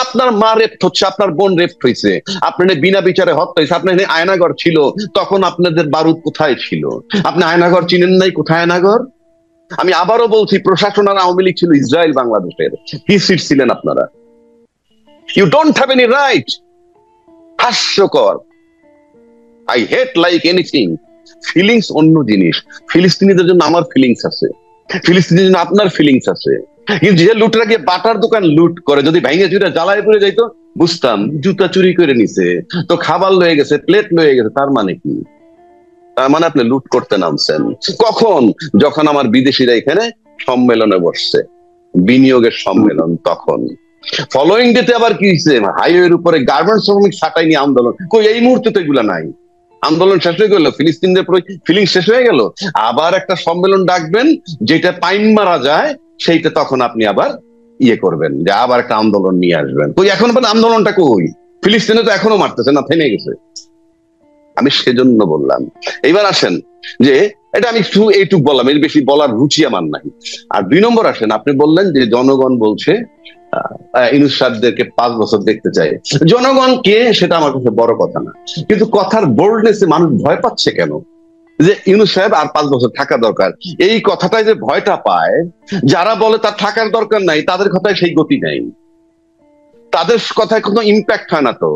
আপনার মা রেপ্ট হচ্ছে, আপনার বোন রেপ্ট হয়েছে, আপনার বিনা বিচারে হত্যা হয়েছে, আপনার আয়নাগর ছিল, তখন আপনাদের বারুদ কোথায় ছিল? আপনি আয়নাগর চিনেন নাই? কোথায় আয়নাগর? আমি আবারও বলছি, প্রশাসন আর আওয়ামী লীগ ছিল ইসরায়েল বাংলাদেশের। কি সিট ছিলেন আপনারা? You don't have any right. হাস্যকর। I hate like anything. Feelings অন্য জিনিস। ফিলিস্তিনিদের জন্য আমার ফিলিংস আছে, ফিলিস্তিনিদের জন্য আপনার ফিলিংস আছে। কিন্তু যে লুটরা গিয়ে বাটার দোকান লুট করে, যদি ভেঙে চুরে জ্বালায় পড়ে যাইতো বুঝতাম, জুতা চুরি করে নিছে তো, খাবার লয়ে গেছে, প্লেট লয়ে গেছে, তার মানে কি? তার মানে আপনি লুট করতে নামছেন কখন? যখন আমার বিদেশিরা এখানে সম্মেলনে বসছে, বিনিয়োগের সম্মেলন, তখন। ফলোইং ডেতে আবার কি হয়েছে? হাইওয়ের উপরে গার্মেন্টস শ্রমিক ছাঁটাই নিয়ে আন্দোলন। কই, এই মুহূর্তে তো এগুলা নাই। আন্দোলন শেষ হয়ে গেল, ফিলিস্তিনদের ফিলিং শেষ হয়ে গেল, আবার একটা সম্মেলন ডাকবেন যেটা পাইন মারা যায়, সেইটা তখন আপনি আবার ইয়ে করবেন, যে আবার একটা আন্দোলন নিয়ে আসবেন। কই, এখন আন্দোলনটা কই? ফিলিস্তিনে তো এখনো মারতেছে না, থেমে গেছে। আমি সেজন্য বললাম। এইবার আসেন যে, এটা আমি শুধু এইটুক বললাম, এর বেশি বলার রুচি আমার নাই। আর 2 নম্বর আসেন, আপনি বললেন যে জনগণ বলছে ইউনূস সাহেবদেরকে 5 বছর দেখতে চাই। জনগণ কে সেটা আমার কাছে বড় কথা না, কিন্তু কথার বোল্ডনেসে মানুষ ভয় পাচ্ছে কেন? যে ইউনূস সাহেব আর 5 বছর থাকা দরকার, এই কথাটাই যে ভয়টা পায়, যারা বলে তার থাকার দরকার নাই, তাদের কথায় সেই গতি নাই, তাদের কথায় কোনো ইম্প্যাক্ট হয় না। তো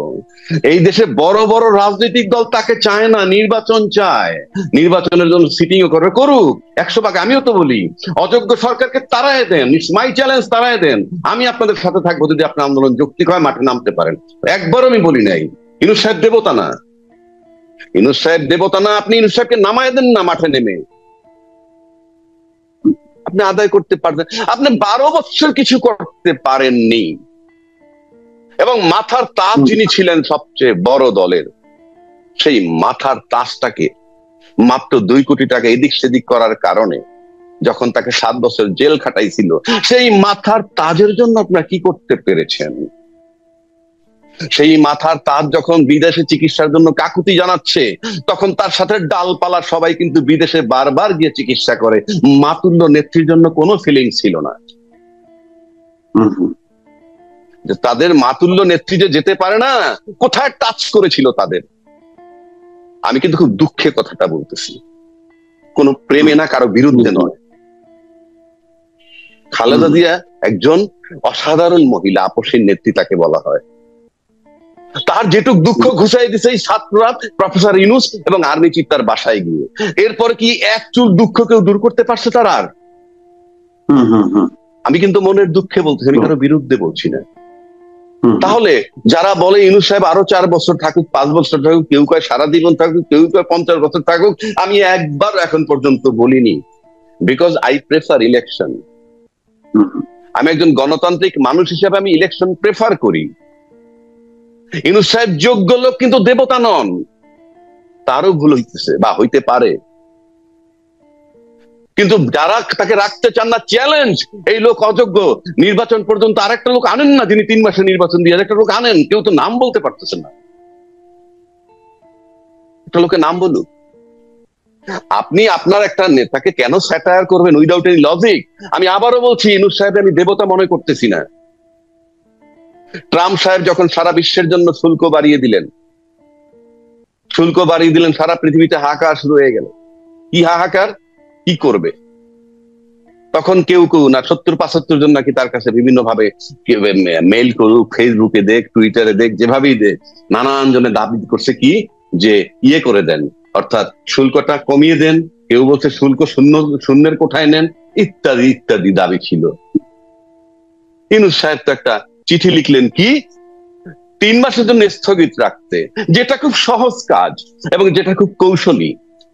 এই দেশে বড় বড় রাজনৈতিক দল তাকে চায় না, নির্বাচন চায়, নির্বাচনের জন্য সিটিং করবে, করুক 100 ভাগ। আমিও তো বলি, অযোগ্য সরকারকে তাড়ায় দেন, ইটস মাই চ্যালেঞ্জ, তাড়ায় দেন, আমি আপনাদের সাথে থাকবো যদি আপনার আন্দোলন যৌক্তিক হয়, মাঠে নামতে পারেন। একবারও আমি বলি নাই ইউনূস সাহেব দেবতা না, ইউনূস সাহেব দেবতা না। আপনি ইউনূস সাহেবকে নামায় দেন না মাঠে নেমে, আপনি আদায় করতে পারবেন। আপনি 12 বছর কিছু করতে পারেননি, এবং মাথার তাজ যিনি ছিলেন সবচেয়ে বড় দলের, সেই মাথার তাজটাকে মাত্র 2 কোটি টাকা এদিক সেদিক করার কারণে যখন তাকে 7 বছর জেল খাটাইছিল, সেই মাথার তাজের জন্য আপনারা কি করতে পেরেছেন? সেই মাথার তাজ যখন বিদেশে চিকিৎসার জন্য কাকুতি জানাচ্ছে, তখন তার সাথে ডালপালা সবাই কিন্তু বিদেশে বারবার গিয়ে চিকিৎসা করে। মাতুল্য নেত্রীর জন্য কোনো ফিলিংস ছিল না। যে তাদের মাতুল্য নেত্রী যে যেতে পারে না, কোথায় টাচ করেছিল তাদের? আমি কিন্তু খুব দুঃখে কথাটা বলতেছি, কোন প্রেমে না, কারো বিরুদ্ধে নয়। খালেদা জিয়া একজন অসাধারণ মহিলা, আপসের নেত্রী তাকে বলা হয়। তার যেটুক দুঃখ ঘুষাই দিছে এই ছাত্ররা, প্রফেসর ইউনূস এবং আর্মি চিফ তার বাসায় গিয়ে, এরপর কি এক চুল দুঃখ কেউ দূর করতে পারছে তার আর? আমি কিন্তু মনের দুঃখে বলতেছি, আমি কারো বিরুদ্ধে বলছি না। তাহলে যারা বলে ইউনূস সাহেব আরো 4 বছর থাকুক, 5 বছর থাকুক, কেউ কয় সারা জীবন থাকুক, কেউ কয় 50 বছর থাকুক, আমি একবার এখন পর্যন্ত বলিনি, বিকজ আই প্রেফার ইলেকশন। আমি একজন গণতান্ত্রিক মানুষ হিসেবে আমি ইলেকশন প্রেফার করি। ইউনূস সাহেব যোগ্য লোক, কিন্তু দেবতা নন, তারও ভুল হইতেছে বা হইতে পারে। কিন্তু যারা তাকে রাখতে চান না, চ্যালেঞ্জ, এই লোক অযোগ্য, নির্বাচন পর্যন্ত আরেকটা লোক আনেন না, যিনি 3 মাসে নির্বাচন দিয়ে একটা লোক আনেন, কেউ তো নাম বলতে পারতেছেন না, একটা লোকের নাম বলুন। আপনি আপনার একটা নেতাকে কেন স্যাটায়ার করবেন উইদাউট এনি লজিক? আমি আবারও বলছি, ইউনূস সাহেব আমি দেবতা মনে করতেছি না। ট্রাম্প সাহেব যখন সারা বিশ্বের জন্য শুল্ক বাড়িয়ে দিলেন, সারা পৃথিবীতে হাহাকার শুরু হয়ে গেল। কি হাহাকার, কি করবে? তখন কেউ না 70-75 জন নাকি তার কাছে বিভিন্ন ভাবে মেইল করুক, ফেসবুকে দেখ, টুইটারে দেখ, যেভাবেই দেখ, নানান জনে দাবি করছে কি, যে ইয়ে করে দেন, অর্থাৎ শুল্কটা কমিয়ে দেন। কেউ বলছে শুল্ক শূন্যের কোঠায় নেন, ইত্যাদি ইত্যাদি দাবি ছিল। ইউনূস সাহেব তো একটা চিঠি লিখলেন কি, 3 মাসের জন্য স্থগিত রাখতে, যেটা খুব সহজ কাজ এবং যেটা খুব কৌশলী।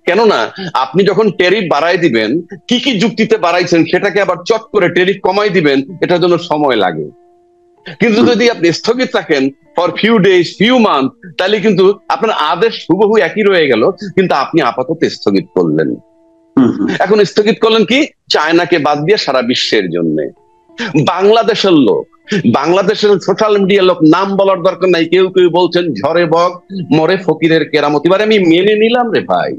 কেননা আপনি যখন ট্যারিফ বাড়াই দিবেন, কি কি যুক্তিতে বাড়াইছেন সেটাকে আবার চট করে ট্যারিফ কমাই দিবেন, এটার জন্য সময় লাগে। কিন্তু যদি আপনি স্থগিত রাখেন for few days, few month, তাহলে কিন্তু আপনার আদেশ হুবহু একই রয়ে গেল, কিন্তু আপনি আপাতত স্থগিত করলেন। এখন স্থগিত করলেন কি, চায়নাকে বাদ দিয়ে সারা বিশ্বের জন্য। বাংলাদেশের লোক, বাংলাদেশের সোশ্যাল মিডিয়ার লোক, নাম বলার দরকার নাই, কেউ কেউ বলছেন ঝরে বক মরে ফকিরের কেরামত। এবার আমি মেনে নিলাম রে ভাই,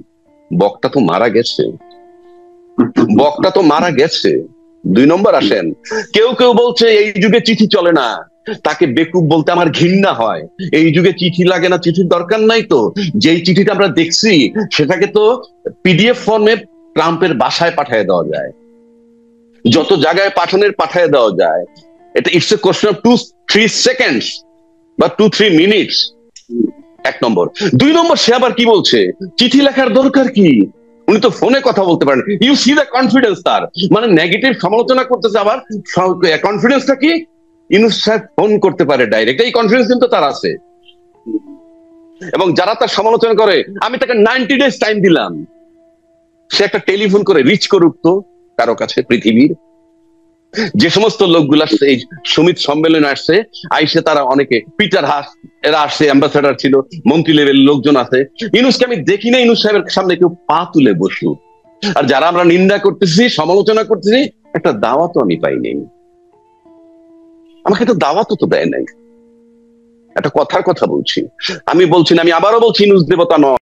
বকটা তো মারা গেছে, বকটা তো মারা গেছে। 2 নম্বর আসেন, কেউ কেউ বলছে এই যুগে চিঠি চলে না, তাকে বেকুব বলতে আমার ঘৃণা হয়। এই যুগে চিঠি লাগে না, চিঠির দরকার নাই তো। যেই চিঠিটা আমরা দেখছি সেটাকে তো পিডিএফ ফর্মে ট্রাম্পের বাসায় পাঠিয়ে দেওয়া যায়, যত জায়গায় পাঠিয়ে দেওয়া যায়। এটা it's a question of 2-3 seconds বা 2-3 মিনিটস। 1 নম্বর। 2 নম্বর, সে আবার কি বলছে, চিঠি লেখার দরকার কি, উনি তো ফোনে কথা বলতে পারেন। ইউ সি দ্য কনফিডেন্স তার, মানে নেগেটিভ সমালোচনা করতেছে, আবার কনফিডেন্সটা কি, ইউনূস সাহেব ফোন করতে পারে ডাইরেক্ট, এই কনফিডেন্স কিন্তু তার আছে। এবং যারা তার সমালোচনা করে, আমি তাকে 90 ডেজ টাইম দিলাম, সে একটা টেলিফোন করে রিচ করুক তো কারো কাছে পৃথিবীর। যে সমস্ত লোকগুলা এই সমিত সম্মেলনে আসছে, আইসে তারা অনেকে, পিটার হাস এরা আসছে, অ্যাম্বাসেডার ছিল, মন্ত্রী লেভেল লোকজন আছে। ইউনূসকে আমি দেখি না ইউনূস সাহেবের সামনে কেউ পা তুলে বসু। আর যারা আমরা নিন্দা করতেছি, সমালোচনা করতেছি, একটা দাওয়াতও আমি পাইনি, আমাকে একটা দাওয়াতও তো দেয় নাই। একটা কথার কথা বলছি, আমি বলছি না, আমি আবারও বলছি, ইউনূস দেবতা নয়।